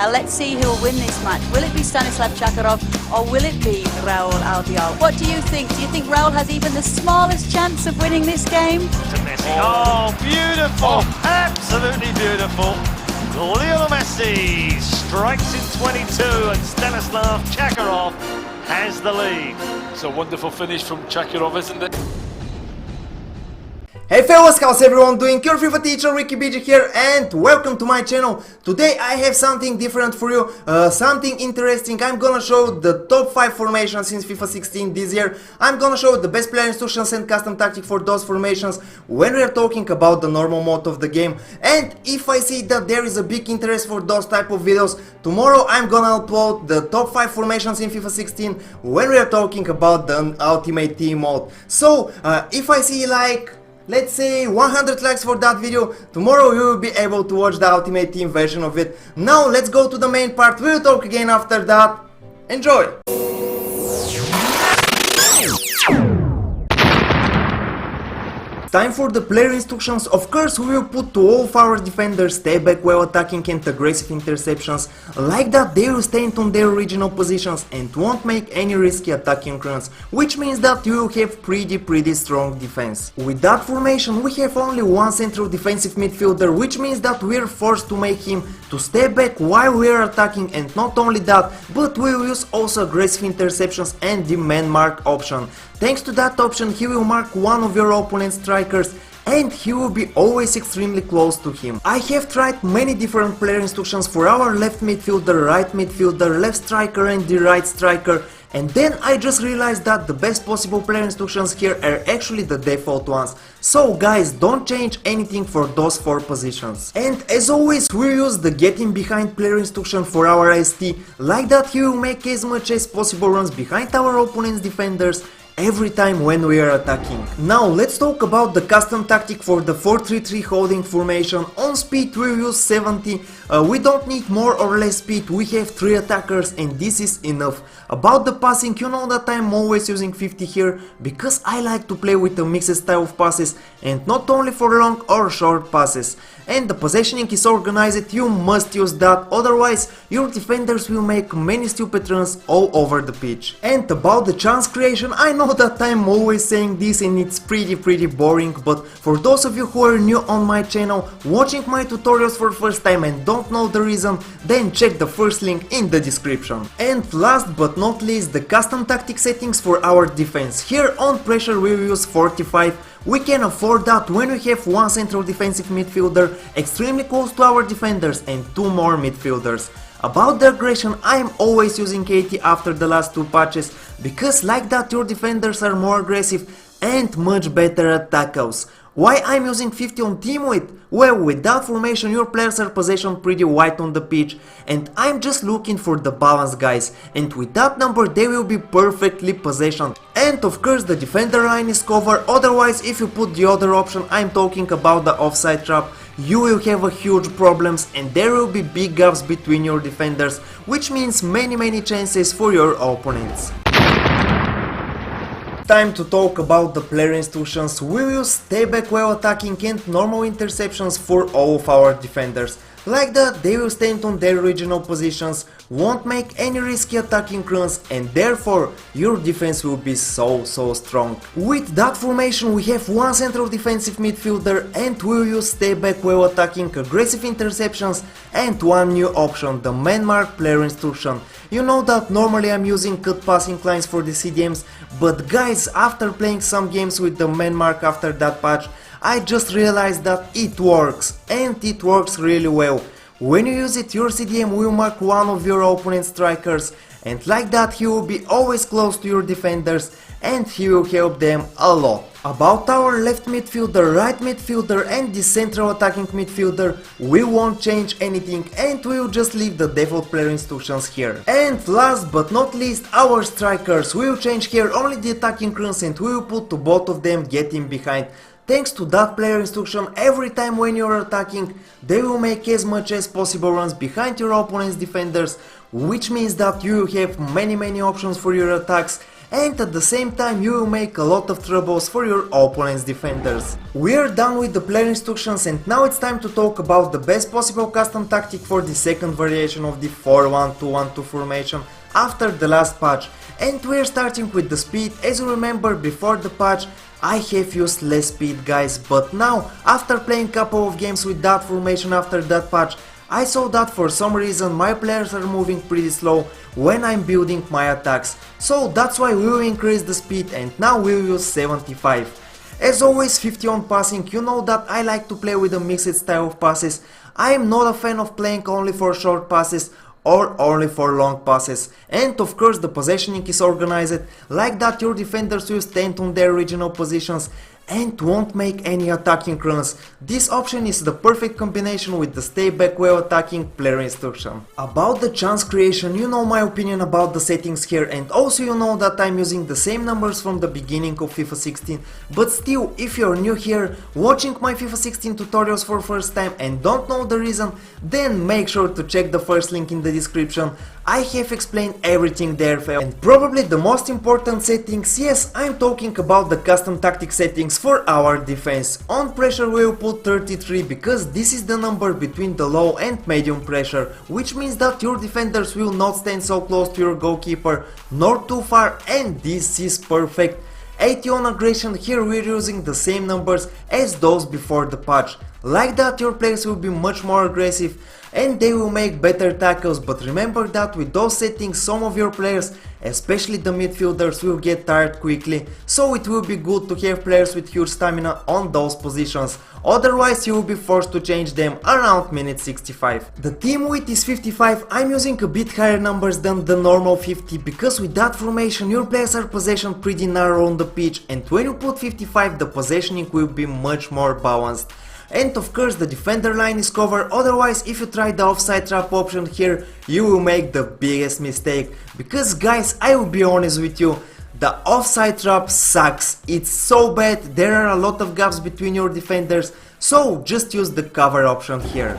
Let's see who will win this match. Will it be Stanislav Chakarov or will it be Raul Albiol? What do you think? Do you think Raul has even the smallest chance of winning this game? Oh, beautiful! Absolutely beautiful. Lionel Messi strikes in 22 and Stanislav Chakarov has the lead. It's a wonderful finish from Chakarov, isn't it? Hey fellas, how's everyone doing? Your FIFA teacher Ricky BG here and welcome to my channel. Today I have something different for you, something interesting. I'm gonna show the top 5 formations since FIFA 16 this year. I'm gonna show the best player instructions and custom tactic for those formations when we are talking about the normal mode of the game. And if I see that there is a big interest for those type of videos, tomorrow I'm gonna upload the top 5 formations in FIFA 16 when we are talking about the Ultimate Team mode. So if I see like, let's say 100 likes for that video, tomorrow you will be able to watch the Ultimate Team version of it. Now let's go to the main part, we'll talk again after that. Enjoy! Time for the player instructions. Of course we will put to all of our defenders stay back while attacking and aggressive interceptions. Like that they will stand on their original positions and won't make any risky attacking runs, which means that you will have pretty strong defense. With that formation we have only one central defensive midfielder, which means that we are forced to make him to stay back while we are attacking, and not only that, but we will use also aggressive interceptions and the man mark option. Thanks to that option he will mark one of your opponent's strikers and he will be always extremely close to him. I have tried many different player instructions for our left midfielder, right midfielder, left striker and the right striker, and then I just realized that the best possible player instructions here are actually the default ones. So guys, don't change anything for those 4 positions. And as always we use the getting behind player instruction for our ST, like that he will make as much as possible runs behind our opponent's defenders every time when we are attacking. Now let's talk about the custom tactic for the 4-3-3 holding formation. On speed we use 70, we don't need more or less speed, we have 3 attackers and this is enough. About the passing, you know that I'm always using 50 here because I like to play with a mixed style of passes and not only for long or short passes. And the positioning is organized, you must use that, otherwise your defenders will make many stupid runs all over the pitch. And about the chance creation, I know that I'm always saying this and it's pretty boring, but for those of you who are new on my channel, watching my tutorials for first time and don't know the reason, then check the first link in the description. And last but not least, the custom tactic settings for our defense. Here on pressure we will use 45. We can afford that when we have one central defensive midfielder extremely close to our defenders and 2 more midfielders. About the aggression, I am always using 80 after the last 2 patches, because like that your defenders are more aggressive and much better at tackles. Why I'm using 50 on team width? Well, with that formation your players are positioned pretty wide on the pitch and I'm just looking for the balance, guys, and with that number they will be perfectly positioned. And of course the defender line is covered, otherwise if you put the other option, I'm talking about the offside trap, you will have a huge problems and there will be big gaps between your defenders, which means many chances for your opponents. Time to talk about the player instructions. We will stay back while attacking and normal interceptions for all of our defenders. Like that they will stand on their original positions, won't make any risky attacking runs and therefore your defense will be so strong. With that formation we have one central defensive midfielder and we will use stay back while attacking, aggressive interceptions and one new option, the man mark player instruction. You know that normally I'm using cut passing lines for the CDMs, but guys, after playing some games with the man mark after that patch, I just realized that it works, and it works really well. When you use it, your CDM will mark one of your opponent's strikers, and like that he will be always close to your defenders and he will help them a lot. About our left midfielder, right midfielder and the central attacking midfielder, we won't change anything and we will just leave the default player instructions here. And last but not least, our strikers, we will change here only the attacking runs and we will put to both of them getting behind. Thanks to that player instruction, every time when you are attacking, they will make as much as possible runs behind your opponent's defenders, which means that you have many options for your attacks and at the same time you will make a lot of troubles for your opponent's defenders. We are done with the player instructions, and now it's time to talk about the best possible custom tactic for the second variation of the 4-1-2-1-2 formation after the last patch. And we are starting with the speed. As you remember, before the patch I have used less speed, guys, but now after playing couple of games with that formation after that patch, I saw that for some reason my players are moving pretty slow when I'm building my attacks, so that's why we will increase the speed, and now we will use 75. As always, 50 on passing. You know that I like to play with a mixed style of passes. I am not a fan of playing only for short passes or only for long passes, and of course the positioning is organized like that your defenders will stand on their original positions and won't make any attacking runs. This option is the perfect combination with the stay back while attacking player instruction. About the chance creation, you know my opinion about the settings here, and also you know that I'm using the same numbers from the beginning of FIFA 16, but still, if you're new here, watching my FIFA 16 tutorials for first time and don't know the reason, then make sure to check the first link in the description. I have explained everything there, and probably the most important settings, yes, I'm talking about the custom tactic settings for our defense. On pressure we will put 33 because this is the number between the low and medium pressure, which means that your defenders will not stand so close to your goalkeeper nor too far, and this is perfect. 80 on aggression, here we're using the same numbers as those before the patch. Like that your players will be much more aggressive and they will make better tackles, but remember that with those settings some of your players, especially the midfielders, will get tired quickly, so it will be good to have players with huge stamina on those positions, otherwise you will be forced to change them around minute 65. The team width is 55, I'm using a bit higher numbers than the normal 50 because with that formation your players are positioned pretty narrow on the pitch, and when you put 55 the positioning will be much more balanced. And of course the defender line is covered, otherwise if you try the offside trap option here you will make the biggest mistake, because guys, I will be honest with you, the offside trap sucks, it's so bad, there are a lot of gaps between your defenders, so just use the cover option here.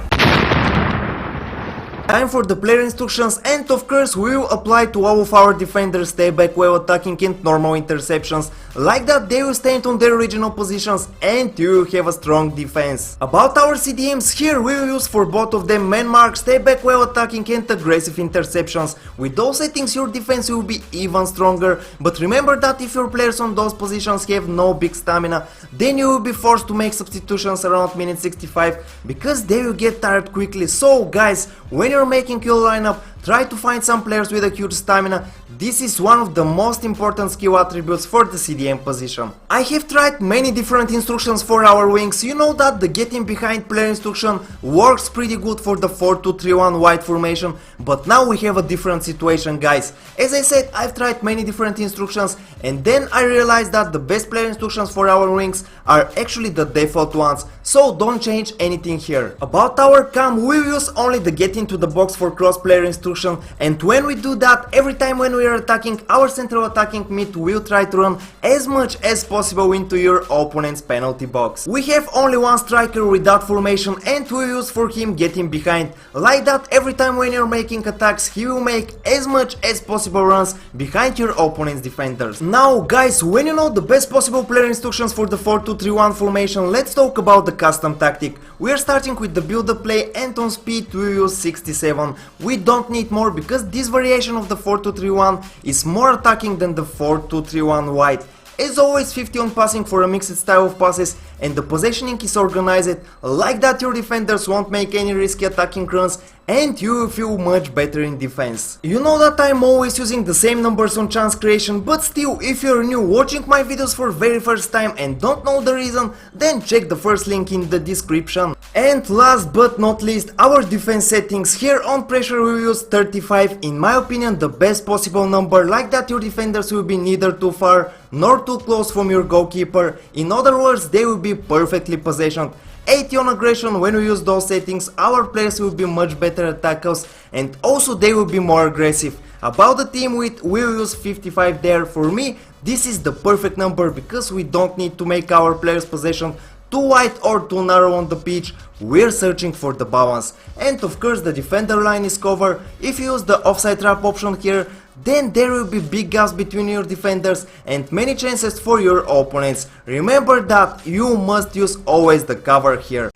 Time for the player instructions, and of course we will apply to all of our defenders stay back while attacking and normal interceptions, like that they will stand on their original positions and you will have a strong defense. About our CDMs, here we will use for both of them man mark, stay back while attacking and aggressive interceptions. With those settings your defense will be even stronger, but remember that if your players on those positions have no big stamina, then you will be forced to make substitutions around minute 65 because they will get tired quickly. So guys, when you're making your lineup, try to find some players with a huge stamina. This is one of the most important skill attributes for the CDM position. I have tried many different instructions for our wings. You know that the getting behind player instruction works pretty good for the 4-2-3-1 wide formation, but now we have a different situation, guys. As I said, I've tried many different instructions and then I realized that the best player instructions for our wings are actually the default ones, so don't change anything here. About our cam, we use only the get into the box for cross player instruction, and when we do that, every time when we are attacking, our central attacking mid will try to run as much as possible into your opponent's penalty box. We have only one striker with that formation and we use for him getting behind, like that every time when you're making attacks he will make as much as possible runs behind your opponent's defenders. Now guys, when you know the best possible player instructions for the 4-2-3-1 formation, let's talk about the custom tactic. We are starting with the build up play, and on speed we use 67. We don't need more because this variation of the 4-2-3-1 is more attacking than the 4-2-3-1 wide. As always, 50 on passing for a mixed style of passes, and the positioning is organized like that your defenders won't make any risky attacking runs and you will feel much better in defense. You know that I'm always using the same numbers on chance creation, but still, if you're new watching my videos for very first time and don't know the reason, then check the first link in the description. And last but not least, our defense settings. Here on pressure we use 35, in my opinion the best possible number, like that your defenders will be neither too far nor too close from your goalkeeper. In other words, they will be perfectly positioned. 80 on aggression, when we use those settings our players will be much better at tackles and also they will be more aggressive. About the team width, we will use 55 there. For me this is the perfect number because we don't need to make our players possession too wide or too narrow on the pitch, we're searching for the balance. And of course the defender line is covered. If you use the offside trap option here, then there will be big gaps between your defenders and many chances for your opponents. Remember that you must use always the cover here.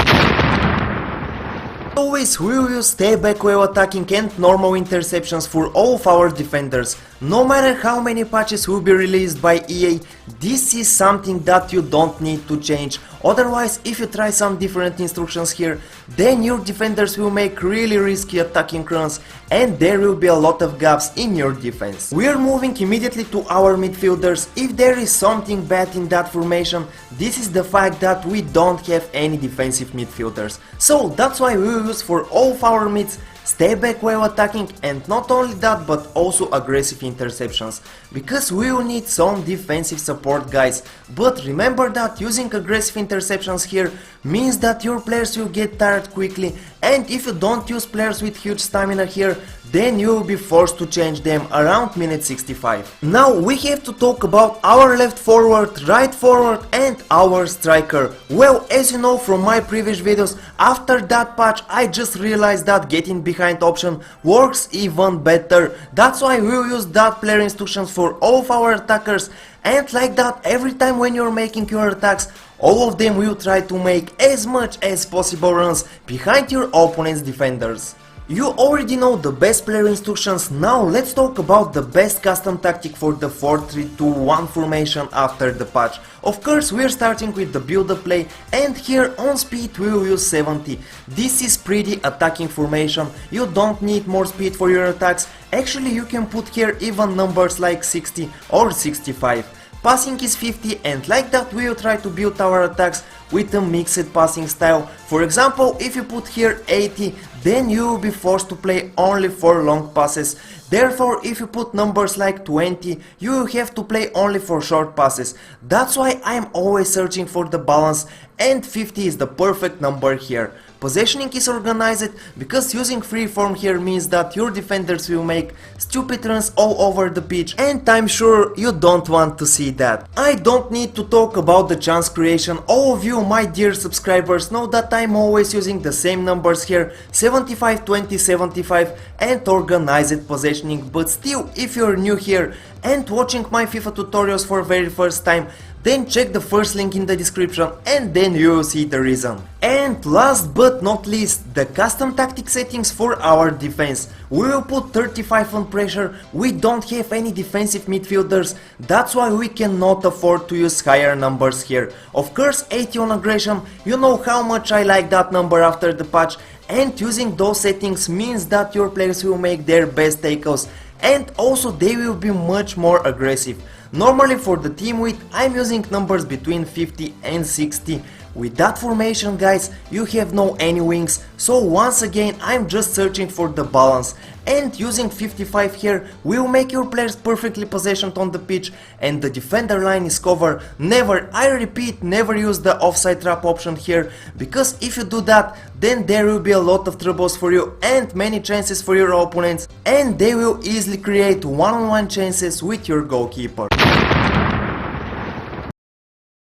Always we will use stay back while attacking and normal interceptions for all of our defenders. No matter how many patches will be released by EA, this is something that you don't need to change. Otherwise, if you try some different instructions here, then your defenders will make really risky attacking runs and there will be a lot of gaps in your defense. We are moving immediately to our midfielders. If there is something bad in that formation, this is the fact that we don't have any defensive midfielders. So that's why we will use for all of our mids stay back while attacking, and not only that but also aggressive interceptions, because we will need some defensive support, guys. But remember that using aggressive interceptions here means that your players will get tired quickly, and if you don't use players with huge stamina here, then you will be forced to change them around minute 65. Now we have to talk about our left forward, right forward and our striker. Well, as you know from my previous videos, after that patch I just realized that getting behind option works even better. That's why we will use that player instructions for all of our attackers, and like that every time when you're making your attacks, all of them will try to make as much as possible runs behind your opponent's defenders. You already know the best player instructions. Now let's talk about the best custom tactic for the 4-3-2-1 formation after the patch. Of course, we're starting with the build-up play, and here on speed we will use 70. This is pretty attacking formation, you don't need more speed for your attacks. Actually, you can put here even numbers like 60 or 65. Passing is 50, and like that we will try to build our attacks with a mixed passing style. For example, if you put here 80, then you will be forced to play only for long passes. Therefore, if you put numbers like 20, you will have to play only for short passes. That's why I am always searching for the balance, and 50 is the perfect number here. Positioning is organized because using freeform here means that your defenders will make stupid runs all over the pitch, and I'm sure you don't want to see that. I don't need to talk about the chance creation. All of you, my dear subscribers, know that I'm always using the same numbers here, 75, 20, 75 and organized positioning. But still, if you're new here and watching my FIFA tutorials for very first time, then check the first link in the description and then you will see the reason. And last but not least, the custom tactic settings for our defense. We will put 35 on pressure. We don't have any defensive midfielders, that's why we cannot afford to use higher numbers here. Of course, 80 on aggression, you know how much I like that number after the patch, and using those settings means that your players will make their best tackles, and also they will be much more aggressive. Normally for the team width I'm using numbers between 50 and 60. With that formation, guys, you have no any wings, so once again I'm just searching for the balance, and using 55 here will make your players perfectly positioned on the pitch and the defender line is covered. Never, I repeat, never use the offside trap option here, because if you do that, then there will be a lot of troubles for you and many chances for your opponents, and they will easily create one-on-one chances with your goalkeeper.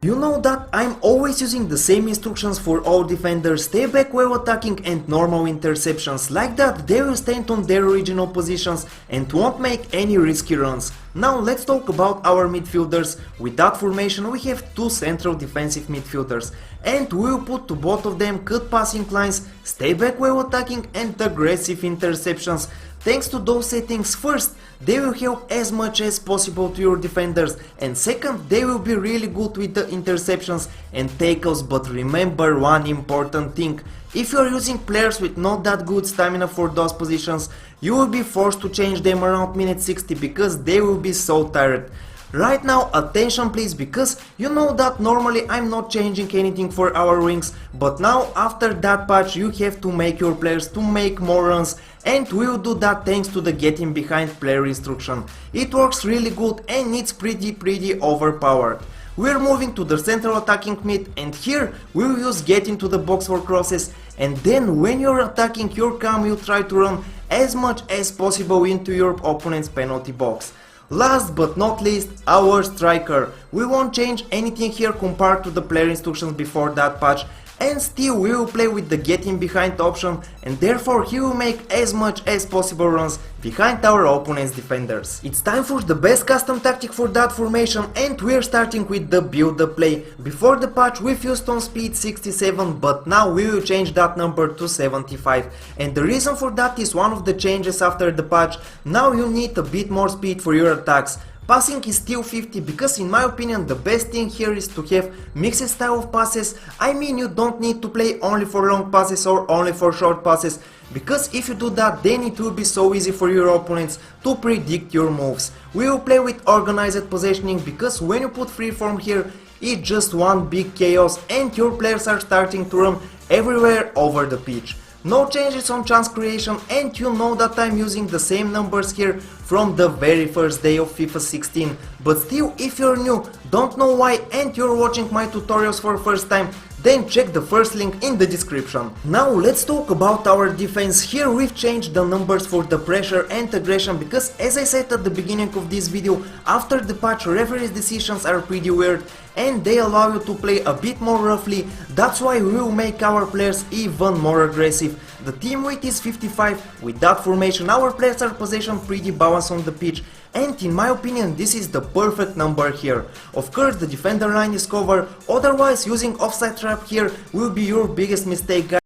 You know that I'm always using the same instructions for all defenders, stay back while attacking and normal interceptions. Like that they will stand on their original positions and won't make any risky runs. Now let's talk about our midfielders. With that formation we have two central defensive midfielders, and we will put to both of them cut passing lines, stay back while attacking and aggressive interceptions. Thanks to those settings, first, they will help as much as possible to your defenders, and second, they will be really good with the interceptions and tackles. But remember one important thing: if you are using players with not that good stamina for those positions, you will be forced to change them around minute 60 because they will be so tired. Right now, attention please, because you know that normally I'm not changing anything for our wings, but now after that patch you have to make your players to make more runs, and we will do that thanks to the getting behind player instruction. It works really good and it's pretty overpowered. We're moving to the central attacking mid, and here we will use get into the box for crosses, and then when you're attacking your cam will try to run as much as possible into your opponent's penalty box. Last but not least, our striker. We won't change anything here compared to the player instructions before that patch, and still we will play with the getting behind option, and therefore he will make as much as possible runs behind our opponent's defenders. It's time for the best custom tactic for that formation, and we're starting with the build-up play. Before the patch we used on speed 67, but now we will change that number to 75, and the reason for that is one of the changes after the patch. Now you need a bit more speed for your attacks. Passing is still 50, because in my opinion the best thing here is to have mixed style of passes. I mean, you don't need to play only for long passes or only for short passes, because if you do that then it will be so easy for your opponents to predict your moves. We will play with organized positioning, because when you put freeform here it's just one big chaos and your players are starting to run everywhere over the pitch. No changes on chance creation, and you know that I'm using the same numbers here from the very first day of FIFA 16, but still, if you're new, don't know why, and you're watching my tutorials for first time, then check the first link in the description. Now let's talk about our defense. Here we've changed the numbers for the pressure and aggression, because as I said at the beginning of this video, after the patch referees' decisions are pretty weird and they allow you to play a bit more roughly. That's why we will make our players even more aggressive. The team weight is 55. With that formation our players are positioned pretty balanced on the pitch, and in my opinion this is the perfect number here. Of course the defender line is covered, otherwise using offside trap here will be your biggest mistake, guys.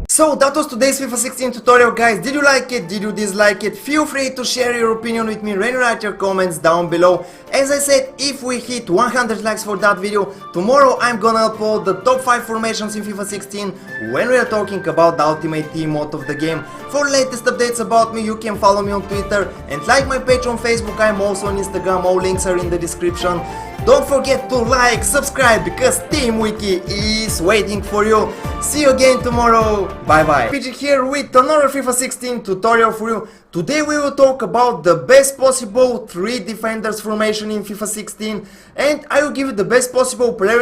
So that was today's FIFA 16 tutorial, guys. Did you like it? Did you dislike it? Feel free to share your opinion with me and write your comments down below. As I said, if we hit 100 likes for that video, tomorrow I'm gonna upload the top 5 formations in FIFA 16 when we are talking about the Ultimate Team mode of the game. For latest updates about me you can follow me on Twitter and like my page on Facebook. I'm also on Instagram, all links are in the description. Don't forget to like, subscribe, because Team Wiki is waiting for you. See you again tomorrow. Bye bye. PG here with another FIFA 16 tutorial for you. Today we will talk about the best possible 3 defenders formation in FIFA 16, and I will give you the best possible player